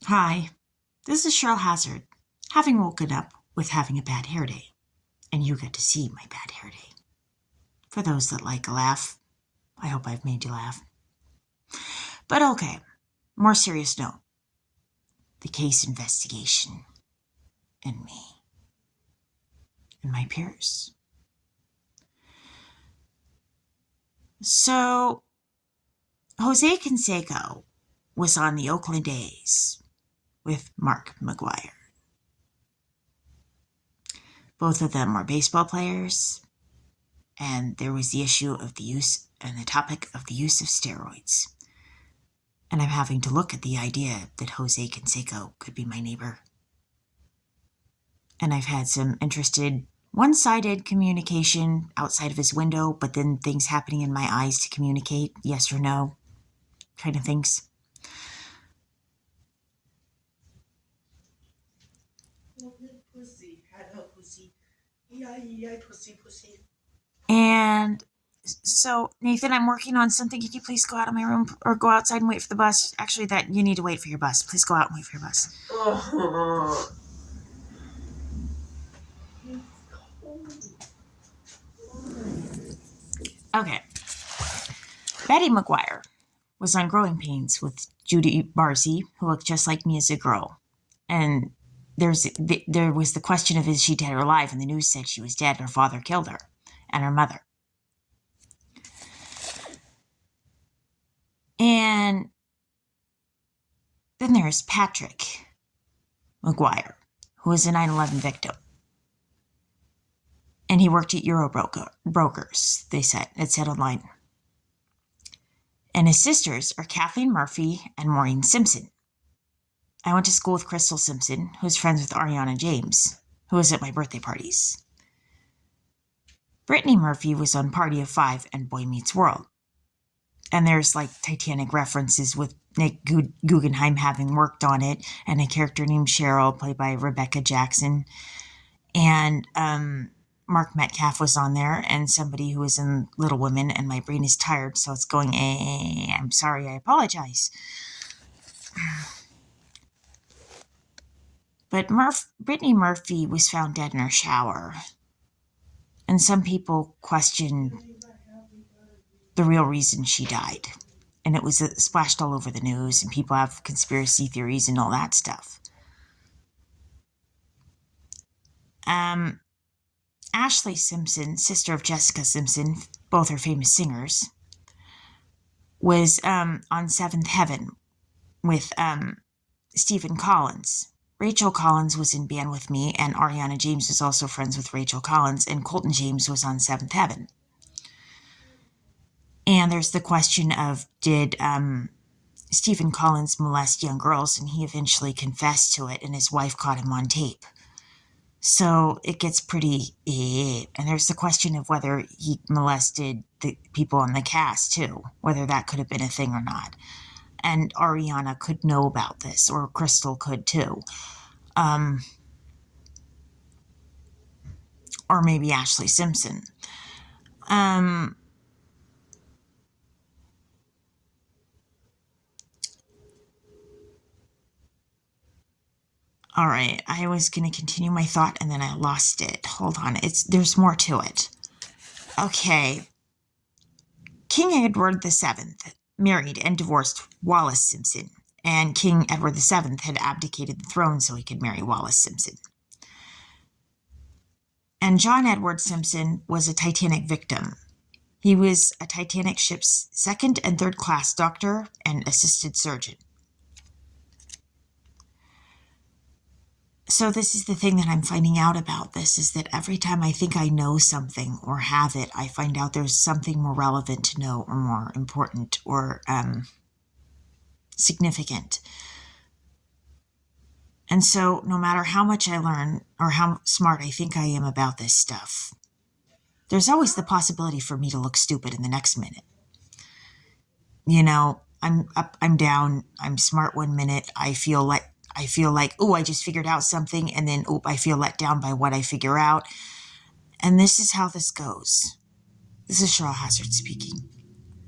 Hi, this is Cheryl Hazard, having woken up with having a bad hair day, and you get to see my bad hair day. For those that like a laugh, I hope I've made you laugh. But okay, more serious note. The case investigation and me and my peers. So, Jose Canseco was on the Oakland A's with Mark McGuire. Both of them are baseball players, and there was the issue of the use and the topic of the use of steroids. And I'm having to look at the idea that Jose Canseco could be my neighbor. And I've had some interested one-sided communication outside of his window, but then things happening in my eyes to communicate, yes or no, kind of things. And so, Nathan, I'm working on something. Can you please go out of my room or go outside and wait for the bus? Actually, that you need to wait for your bus. Please go out and wait for your bus. Okay. Betty McGuire was on Growing Pains with Judy Barzy, who looked just like me as a girl. And there was the question of is she dead or alive, and the news said she was dead. Her father killed her, and her mother. And then there's Patrick McGuire, who was a 9/11 victim. And he worked at Euro Brokers, they said. It said online. And his sisters are Kathleen Murphy and Maureen Simpson. I went to school with Crystal Simpson, who's friends with Ariana James, who was at my birthday parties. Brittany Murphy was on Party of Five and Boy Meets World. And there's like Titanic references with Nick Guggenheim having worked on it, and a character named Cheryl, played by Rebecca Jackson. And Mark Metcalf was on there, and somebody who was in Little Women, and my brain is tired, so it's going, I'm sorry, I apologize. But Brittany Murphy was found dead in her shower. And some people question the real reason she died. And it was splashed all over the news, and people have conspiracy theories and all that stuff. Ashley Simpson, sister of Jessica Simpson, both are famous singers, was on Seventh Heaven with Stephen Collins. Rachel Collins was in band with me, and Ariana James was also friends with Rachel Collins, and Colton James was on Seventh Heaven. And there's the question of, did Stephen Collins molest young girls? And he eventually confessed to it, and his wife caught him on tape. So it gets pretty, and there's the question of whether he molested the people on the cast too, whether that could have been a thing or not. And Ariana could know about this, or Crystal could too. Or maybe Ashley Simpson. All right, I was going to continue my thought and then I lost it. Hold on, there's more to it. Okay. King Edward VII married and divorced Wallis Simpson, and King Edward VII had abdicated the throne so he could marry Wallis Simpson. And John Edward Simpson was a Titanic victim. He was a Titanic ship's second and third class doctor and assistant surgeon. So this is the thing that I'm finding out about this, is that every time I think I know something or have it, I find out there's something more relevant to know, or more important, or significant. And so no matter how much I learn or how smart I think I am about this stuff, there's always the possibility for me to look stupid in the next minute. You know, I'm up, I'm down, I'm smart one minute, I feel like, oh, I just figured out something, and then, oh, I feel let down by what I figure out. And this is how this goes. This is Cheryl Hazard speaking.